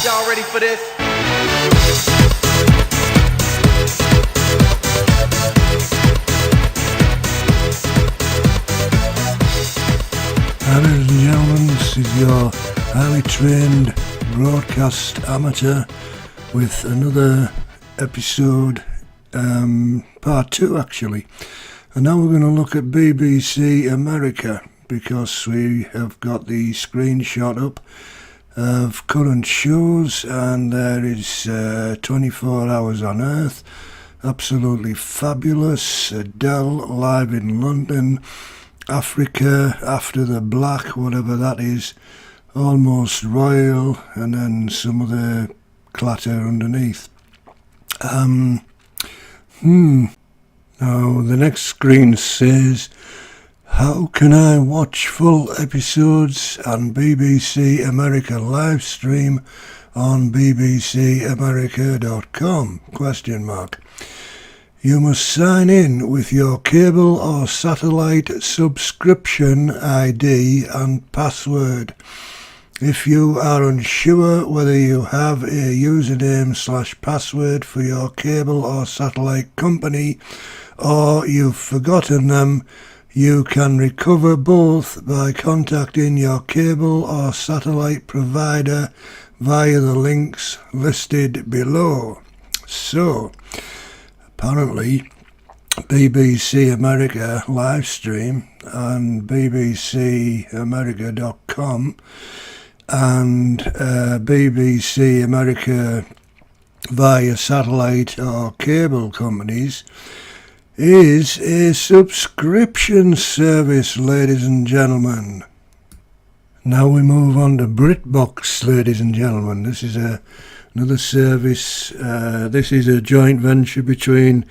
Y'all ready for this? Ladies and gentlemen, this is your highly trained broadcast amateur with another episode, part 2 actually. And now we're going to look at BBC America, because we have got the screenshot up of current shows, and there is 24 Hours on Earth, absolutely fabulous, Adele live in London, Africa, After the Black, whatever that is, Almost Royal, and then some other clatter underneath. Now the next screen says, how can I watch full episodes on BBC America live stream on bbcamerica.com? You must sign in with your cable or satellite subscription ID and password. If you are unsure whether you have a username/password for your cable or satellite company, or you've forgotten them, you can recover both by contacting your cable or satellite provider via the links listed below. So, apparently, BBC America live stream on bbcamerica.com and BBC America via satellite or cable companies is a subscription service, ladies and gentlemen. Now we move on to BritBox, ladies and gentlemen. This is another service. This is a joint venture between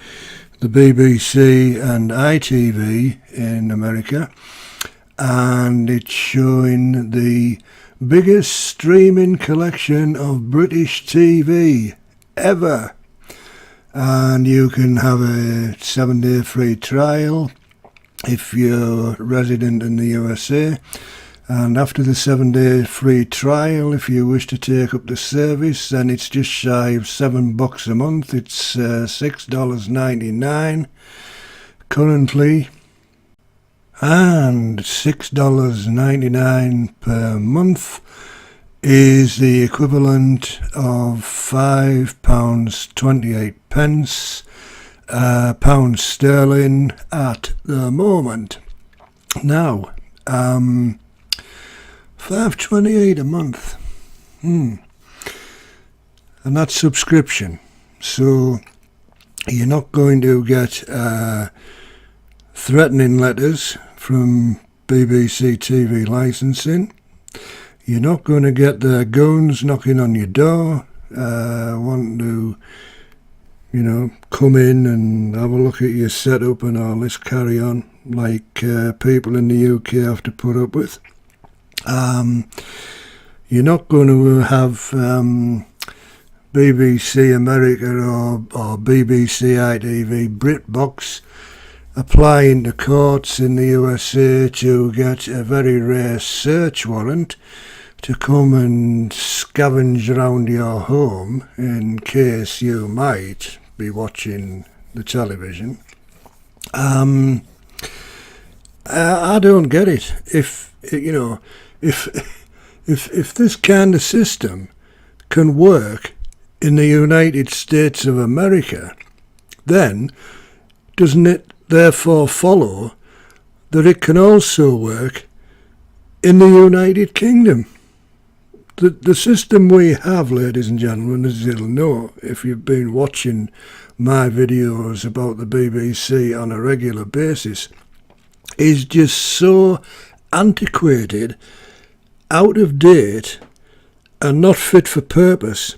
the BBC and ITV in America, and it's showing the biggest streaming collection of British TV ever. And you can have a 7-day free trial if you're resident in the USA. And after the 7-day free trial, if you wish to take up the service, then it's just shy of $7 a month. It's $6.99 currently, and $6.99 per month is the equivalent of £5.28 pounds sterling at the moment. Now, $5.28 a month, and that's subscription. So you're not going to get threatening letters from BBC TV licensing. You're not going to get the goons knocking on your door, wanting to, come in and have a look at your setup and all this carry on, like people in the UK have to put up with. You're not going to have BBC America or BBC ITV BritBox applying to courts in the USA to get a very rare search warrant to come and scavenge around your home in case you might be watching the television. I don't get it. If this kind of system can work in the United States of America, then doesn't it therefore follow that it can also work in the United Kingdom? The system we have, ladies and gentlemen, as you'll know if you've been watching my videos about the BBC on a regular basis, is just so antiquated, out of date, and not fit for purpose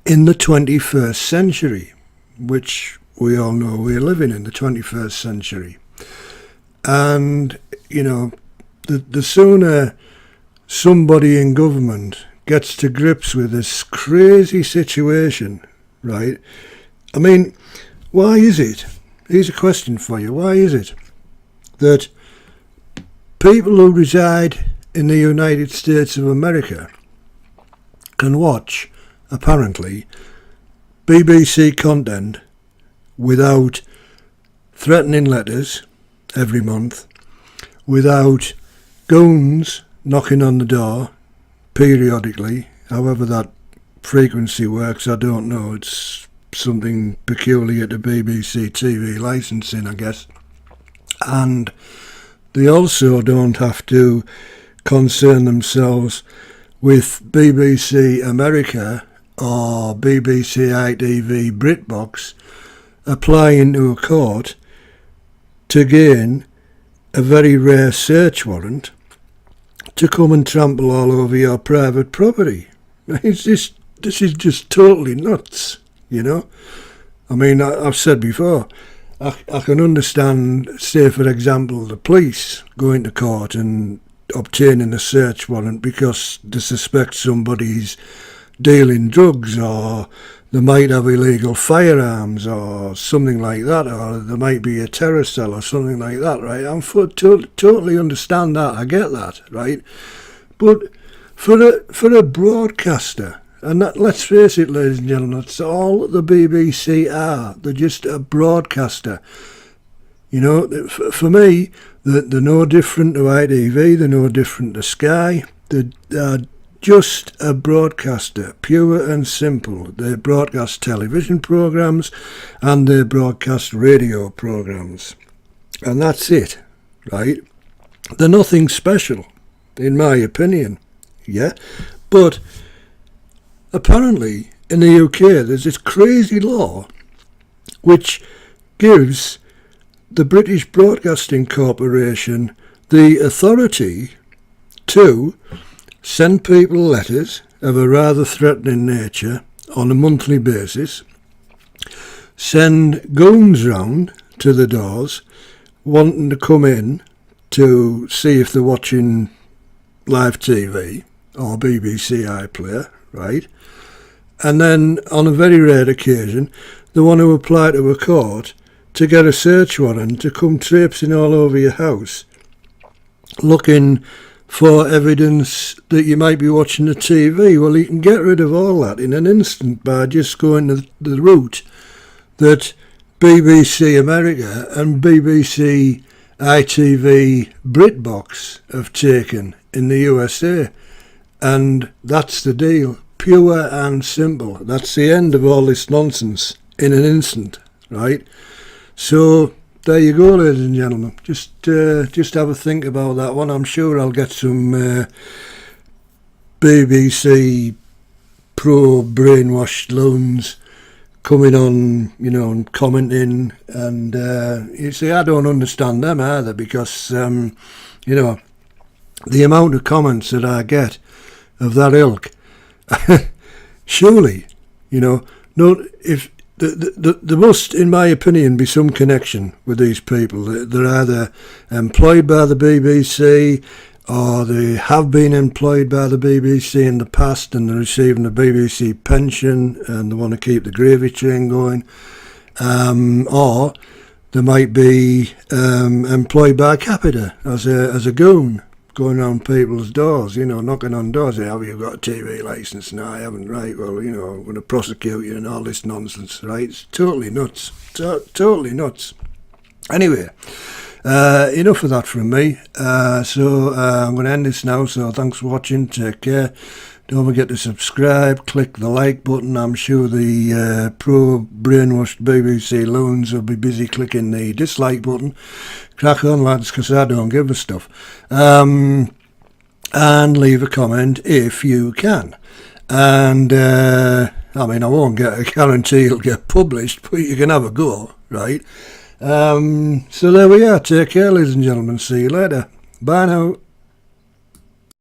in the 21st century, which we all know we're living in the 21st century. And, the sooner somebody in government gets to grips with this crazy situation, right? I mean, why is it? Here's a question for you. Why is it that people who reside in the United States of America can watch, apparently, BBC content without threatening letters every month, without goons knocking on the door periodically. However that frequency works, I don't know. It's something peculiar to BBC TV licensing, I guess. And they also don't have to concern themselves with BBC America or BBC ITV BritBox applying to a court to gain a very rare search warrant to come and trample all over your private property. This is just totally nuts, you know. I mean, I've said before, I can understand, say for example, the police going to court and obtaining a search warrant because they suspect somebody's dealing drugs, or they might have illegal firearms or something like that, or there might be a terror cell or something like that, right? I'm totally understand that, I get that, right? But for a broadcaster, and that, let's face it, ladies and gentlemen, that's all the BBC are. They're just a broadcaster. You know, for me, they're no different to ITV, they're no different to Sky. They're just a broadcaster, pure and simple. They broadcast television programmes and they broadcast radio programmes. And that's it, right? They're nothing special, in my opinion, yeah? But apparently in the UK there's this crazy law which gives the British Broadcasting Corporation the authority to send people letters of a rather threatening nature on a monthly basis, send goons round to the doors wanting to come in to see if they're watching live TV or BBC iPlayer, right? And then on a very rare occasion they want to apply to a court to get a search warrant to come traipsing all over your house looking for evidence that you might be watching the TV. Well, you can get rid of all that in an instant by just going the route that BBC America and BBC ITV BritBox have taken in the USA. And that's the deal. Pure and simple. That's the end of all this nonsense in an instant, right? So there you go, ladies and gentlemen. Just have a think about that one. I'm sure I'll get some BBC pro brainwashed loons coming on, you know, and commenting. And you see, I don't understand them either because, you know, the amount of comments that I get of that ilk, surely, you know, if there must, in my opinion, be some connection with these people. They're either employed by the BBC or they have been employed by the BBC in the past and they're receiving a BBC pension and they want to keep the gravy train going. Or they might be employed by Capita as a goon, going around people's doors, you know, knocking on doors. Have you got a TV licence? No, I haven't. Right, well, you know, I'm going to prosecute you and all this nonsense, right? It's totally nuts. Totally nuts. Anyway, enough of that from me. So I'm going to end this now. So thanks for watching. Take care. Don't forget to subscribe. Click the like button. I'm sure the pro-brainwashed BBC loons will be busy clicking the dislike button. Crack on, lads, because I don't give a stuff. And leave a comment if you can. And, I mean, I won't guarantee it'll get published, but you can have a go, right? So there we are. Take care, ladies and gentlemen. See you later. Bye now.